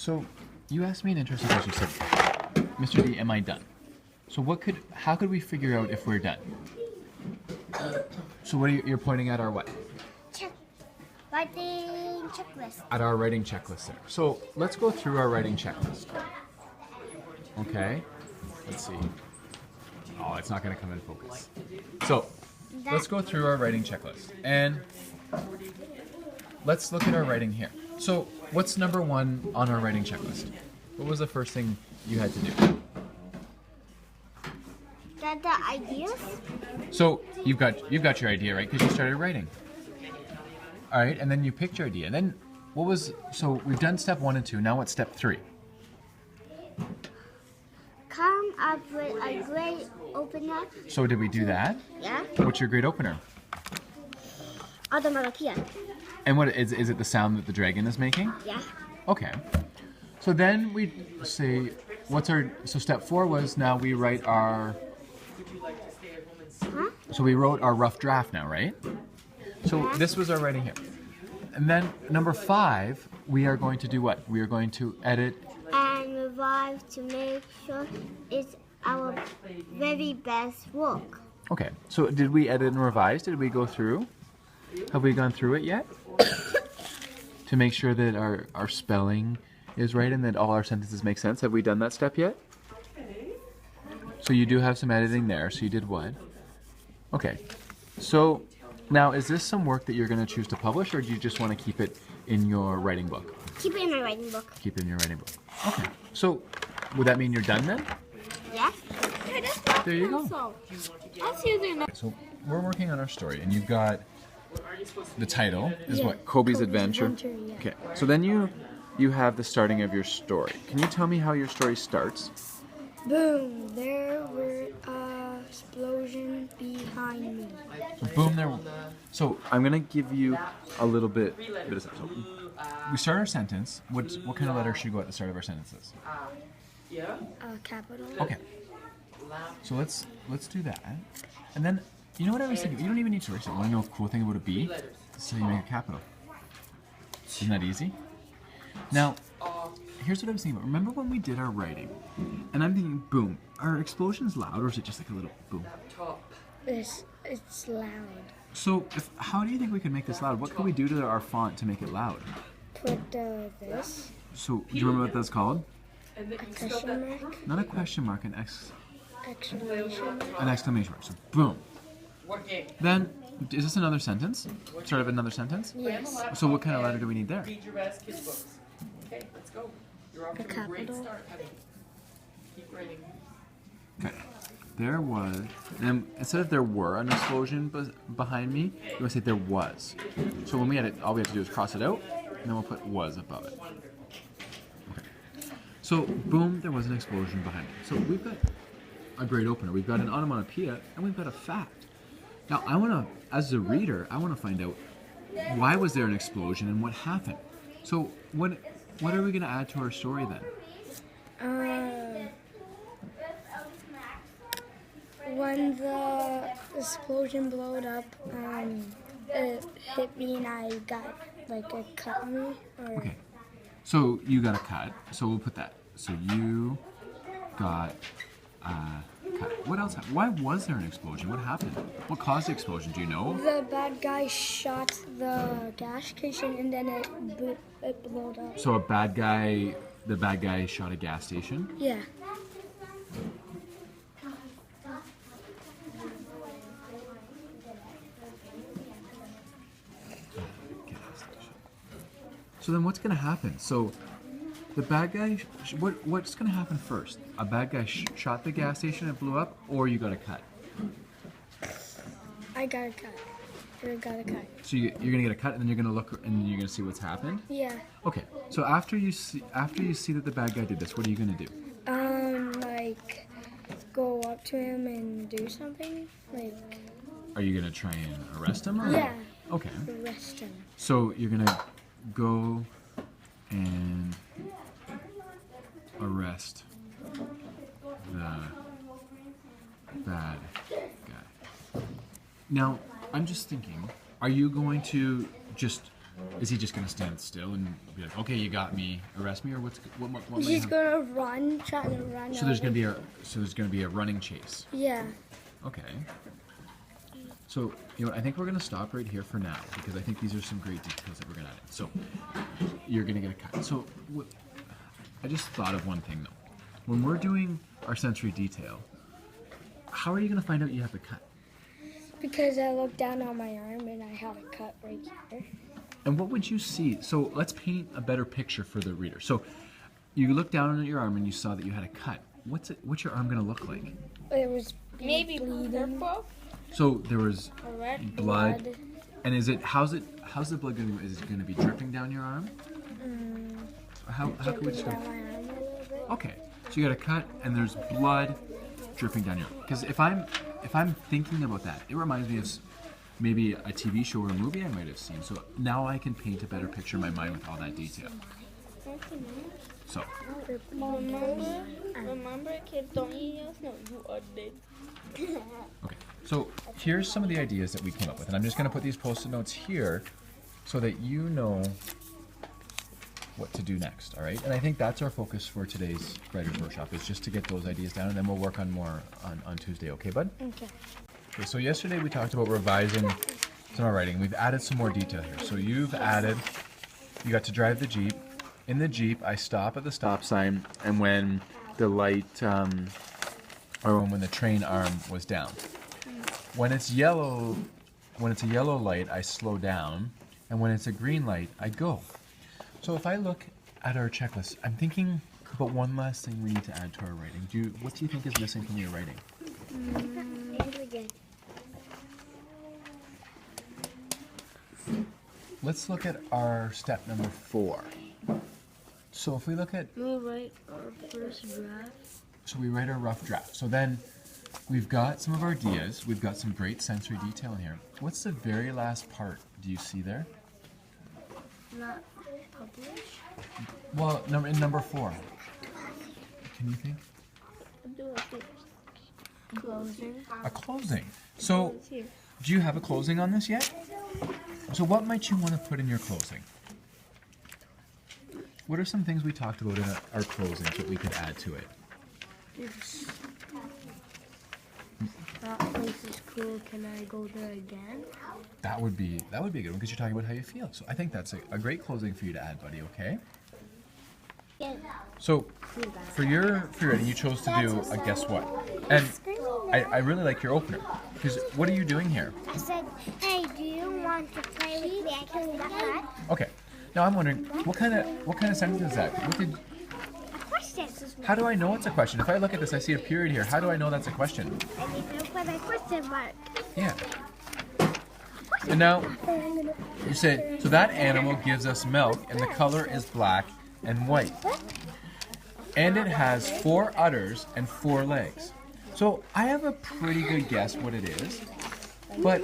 So you asked me an interesting question. You said, Mr. D, am I done? So how could we figure out if we're done? So what you're pointing at our what? Writing checklist. At our writing checklist there. So let's go through our writing checklist. Okay, let's see. Oh, it's not going to come in focus. So let's go through our writing checklist. And let's look at our writing here. So what's number 1 on our writing checklist? What was the first thing you had to do? The ideas? So you've got your idea, right? Because you started writing. All right, and then you picked your idea. And then so we've done step 1 and 2. Now what's step 3? Come up with a great opener. So did we do that? Yeah. What's your great opener? Automatopoeia. And what is it the sound that the dragon is making? Yeah. Okay. So then we say, so step 4 was now we write our, so we wrote our rough draft now, right? So this was our writing here. And then number 5, we are going to do what? We are going to edit. And revise to make sure it's our very best work. Okay, so did we edit and revise? Did we go through? Have we gone through it yet? To make sure that our spelling is right and that all our sentences make sense. Have we done that step yet? So you do have some editing there, so you did what? Okay, so now is this some work that you're going to choose to publish, or do you just want to keep it in your writing book? Keep it in my writing book. Keep it in your writing book. Okay, so would that mean you're done then? Yeah. There you go. So we're working on our story, and you've got the title is what? Kobe's Adventure. Yeah. Okay, so then you have the starting of your story. Can you tell me how your story starts? Boom! There were explosion behind me. So boom, there. So I'm gonna give you a little bit of stuff. So we start our sentence. What kind of letter should go at the start of our sentences? Capital. Okay. So let's do that. And then you know what I was thinking? You don't even need to write it. Want to know a cool thing about a B? So you make a capital. Isn't that easy? Now, here's what I was thinking about. Remember when we did our writing? And I'm thinking, boom. Are explosions loud, or is it just like a little boom? It's loud. So, how do you think we could make this loud? What can we do to our font to make it loud? Put this. So, do you remember what that's called? A question mark. Not a question mark, an Exclamation mark. exclamation mark. So, boom. Then, is this another sentence? Start of another sentence? Yes. So, what kind of letter do we need there? A capital. Okay. There was, and instead of there were an explosion behind me, you want to say there was. So when we edit, all we have to do is cross it out, and then we'll put was above it. Okay. So boom, there was an explosion behind me. So we've got a great opener. We've got an onomatopoeia, and we've got a fact. Now I want to, as a reader, I want to find out why was there an explosion and what happened. So what are we going to add to our story then? When the explosion blowed up, it hit me and I got like a cut on me. Okay. So you got a cut. So we'll put that. So you got a cut. What else? Why was there an explosion? What happened? What caused the explosion? Do you know? The bad guy shot the gas station and then it blew up. So the bad guy shot a gas station? Yeah. So then what's going to happen? So the bad guy, what's going to happen first? A bad guy shot the gas station and blew up, or you got a cut? I got a cut. Or got a cut. So you're going to get a cut, and then you're going to look, and you're going to see what's happened? Yeah. Okay. So after you see that the bad guy did this, what are you going to do? Like go up to him and do something. Like. Are you going to try and arrest him? Or? Yeah. Okay. Arrest him. So you're going to go and arrest the bad guy. Now, I'm just thinking, are you going to just Is he just gonna stand still and be like, okay, you got me, arrest me, or what He's gonna run, trying to run. So there's gonna be a running chase. Yeah. Okay. So, you know what, I think we're going to stop right here for now because I think these are some great details that we're going to add. So, you're going to get a cut. So, I just thought of one thing though. When we're doing our sensory detail, how are you going to find out you have the cut? Because I looked down on my arm and I have a cut right here. And what would you see? So, let's paint a better picture for the reader. So, you looked down at your arm and you saw that you had a cut. What's your arm going to look like? It was Maybe bleeding. purple. So there was blood. Blood. And how's the blood going to be? Is it going to be dripping down your arm? How can we Dripping describe? down my arm a little bit. Okay, so you got a cut and there's blood dripping down your arm. Because if I'm thinking about that, it reminds me of maybe a TV show or a movie I might have seen. So now I can paint a better picture in my mind with all that detail. So. Remember, kids don't eat us. No, you are dead. Okay, so here's some of the ideas that we came up with, and I'm just going to put these post-it notes here so that you know what to do next, all right? And I think that's our focus for today's writer's workshop, is just to get those ideas down, and then we'll work on more on Tuesday, okay, bud? Okay. Okay, so yesterday we talked about revising some of our writing. We've added some more detail here. So you got to drive the Jeep. In the Jeep, I stop at the stop sign, and when the light, or when the train arm was down. When it's a yellow light, I slow down, and when it's a green light, I go. So if I look at our checklist, I'm thinking about one last thing we need to add to our writing. What do you think is missing from your writing? Let's look at our step number 4. So if we look at... We'll write our first draft. So we write our rough draft. So then we've got some of our ideas. We've got some great sensory detail in here. What's the very last part? Do you see there? Not publish. Well, in number 4. Can you think? Do a first. Closing. A closing. So It's here. do you have a closing on this yet? So what might you want to put in your closing? What are some things we talked about in our closings that we could add to it? That place is cool. Can I go there again? That would be a good one because you're talking about how you feel. So I think that's a great closing for you to add, buddy. Okay. Yeah. So for your writing, you chose to do a guess what, and I really like your opener because what are you doing here? I said, hey, do you want to play with me? I can do that. Okay. Now I'm wondering what kind of sentence is that? Question. How do I know it's a question? If I look at this, I see a period here. How do I know that's a question? I need to put a question mark. Yeah. And now you say, so that animal gives us milk, and the color is black and white, and it has 4 udders and 4 legs. So I have a pretty good guess what it is, but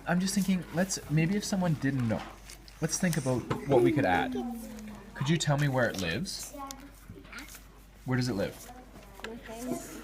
I'm just thinking, maybe if someone didn't know, let's think about what we could add. Could you tell me where it lives? Where does it live?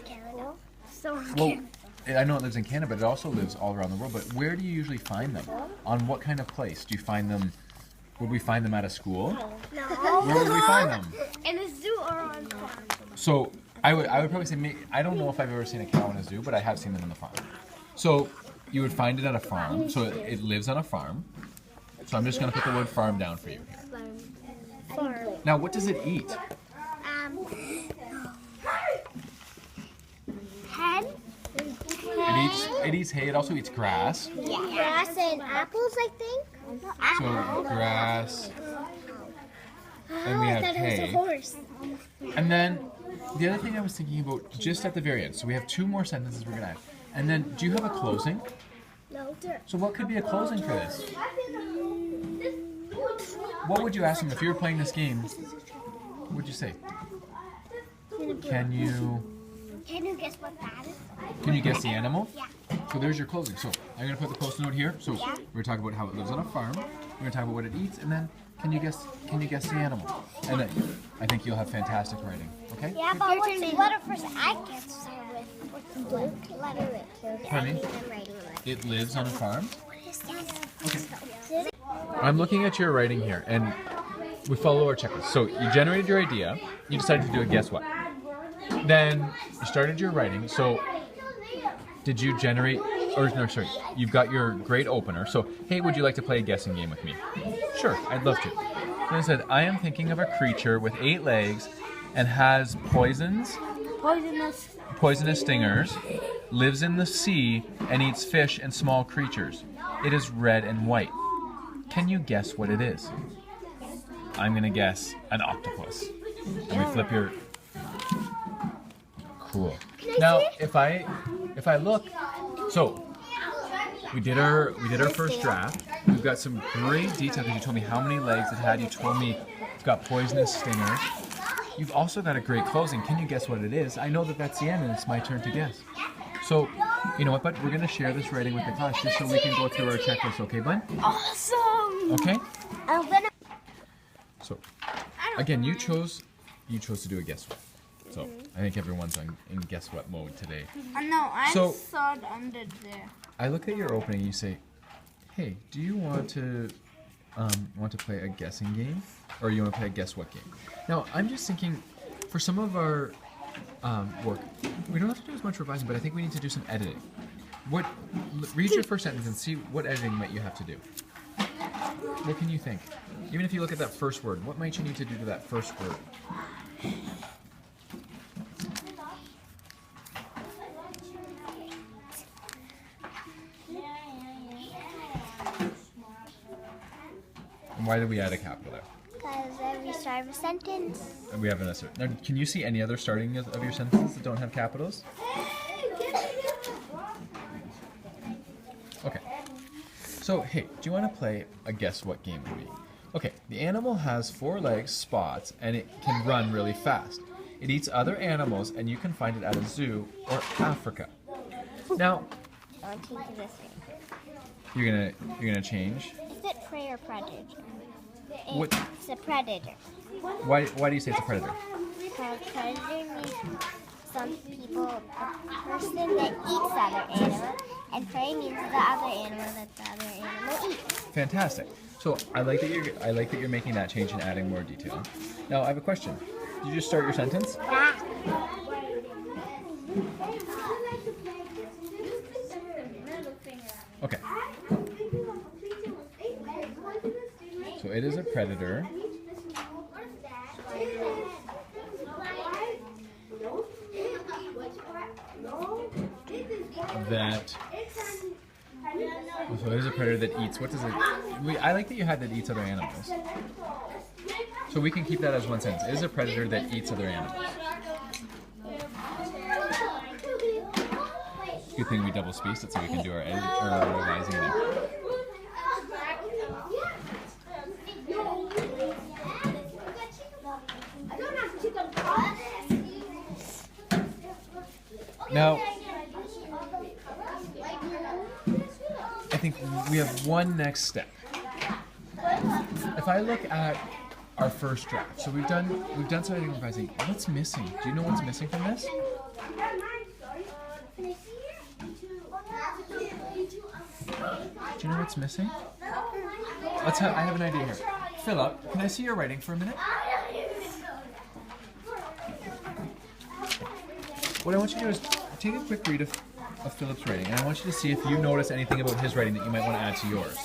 Canada. So Well, I know it lives in Canada, but it also lives all around the world. But where do you usually find them? On what kind of place? Do you find them? Would we find them at a school? no. Where would we find them? In a zoo or on farm. So I would probably say, I don't know if I've ever seen a cow in a zoo, but I have seen them in the farm. So you would find it at a farm. So it lives on a farm. So I'm just going to put the word farm down for you here. Farm. Now, what does it eat? Hen. It eats hay. It also eats grass. Yeah. Grass and apples, I think. So grass. And we have I thought it was a hay. horse. And then the other thing I was thinking about just at the very end. So we have 2 more sentences we're going to add. And then, do you have a closing? No. So what could be a closing for this? What would you ask them if you were playing this game? What would you say? Can you guess what that is? Can you guess the animal? Yeah. So there's your closing. So I'm gonna put the post-it note here. So we're gonna talk about how it lives on a farm. We're gonna talk about what it eats, and then can you guess the animal? And then I think you'll have fantastic writing. Okay? Yeah, but what's the letter first? I can't start with. What's the letter? Honey, I'm writing it. it lives on a farm. What is that? Okay. I'm looking at your writing here, and we follow our checklist. So you generated your idea. You decided to do a guess what. Then you started your writing. So did you generate, or no, sorry, you've got your grade opener. So, hey, would you like to play a guessing game with me? Sure, I'd love to. So I said, I am thinking of a creature with 8 legs and has poisonous stingers, lives in the sea, and eats fish and small creatures. It is red and white. Can you guess what it is? I'm gonna guess an octopus. And we flip your... Cool. Now, if I look, so we did our first draft. We've got some great detail because you told me how many legs it had. You told me it's got poisonous stingers. You've also got a great closing. Can you guess what it is? I know that that's the end, and it's my turn to guess. So, you know what, bud? We're gonna share this writing with the class just so we can go through our checklist. Okay, bud? Awesome. Okay. I'm gonna. So, again, you chose to do a guess what. So I think everyone's in guess what mode today. No, I'm so sawed under there. I look at your opening and you say, hey, do you want to play a guessing game? Or you want to play a guess what game? Now, I'm just thinking, for some of our work, we don't have to do as much revising, but I think we need to do some editing. Read your first sentence and see what editing might you have to do. What can you think? Even if you look at that first word, what might you need to do to that first word? And why did we add a capital there? Because every start of a sentence. And we have an insert. Now, can you see any other starting of your sentences that don't have capitals? Okay. So, hey, do you want to play a guess what game with me? Okay, the animal has 4 legs, spots, and it can run really fast. It eats other animals, and you can find it at a zoo or Africa. Now, I'll change this way. you're gonna change. Is it prey or predator? What? It's a predator. Why do you say it's a predator? Because predator means some people, a person that eats other animal, and prey means the other animal that the other animal eats. Fantastic. So I like that you're making that change and adding more detail. Now I have a question. Did you just start your sentence? Yeah. Okay. So it is a predator. So it is a predator that eats. What does it? I like that you had that eats other animals. So we can keep that as one sentence. It is a predator that eats other animals. Good thing we double spaced it so we can do our revising there. Now, I think we have one next step. If I look at our first draft, so we've done some revising. What's missing? Do you know what's missing from this? Do you know what's missing? I have an idea here. Philip, can I see your writing for a minute? What I want you to do is take a quick read of Philip's writing, and I want you to see if you notice anything about his writing that you might want to add to yours.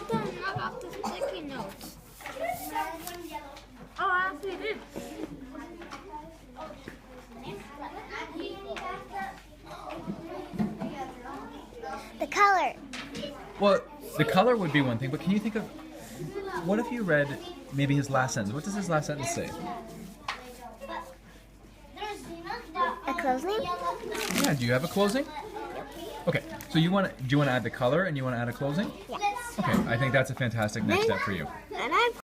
What about the sticky notes? Oh, I actually did. The color. Well, the color would be one thing, but can you think of, what if you read maybe his last sentence? What does his last sentence say? A closing? Yeah, do you have a closing? Okay, so do you want to add the color and you want to add a closing? Yes. Okay, I think that's a fantastic next step for you.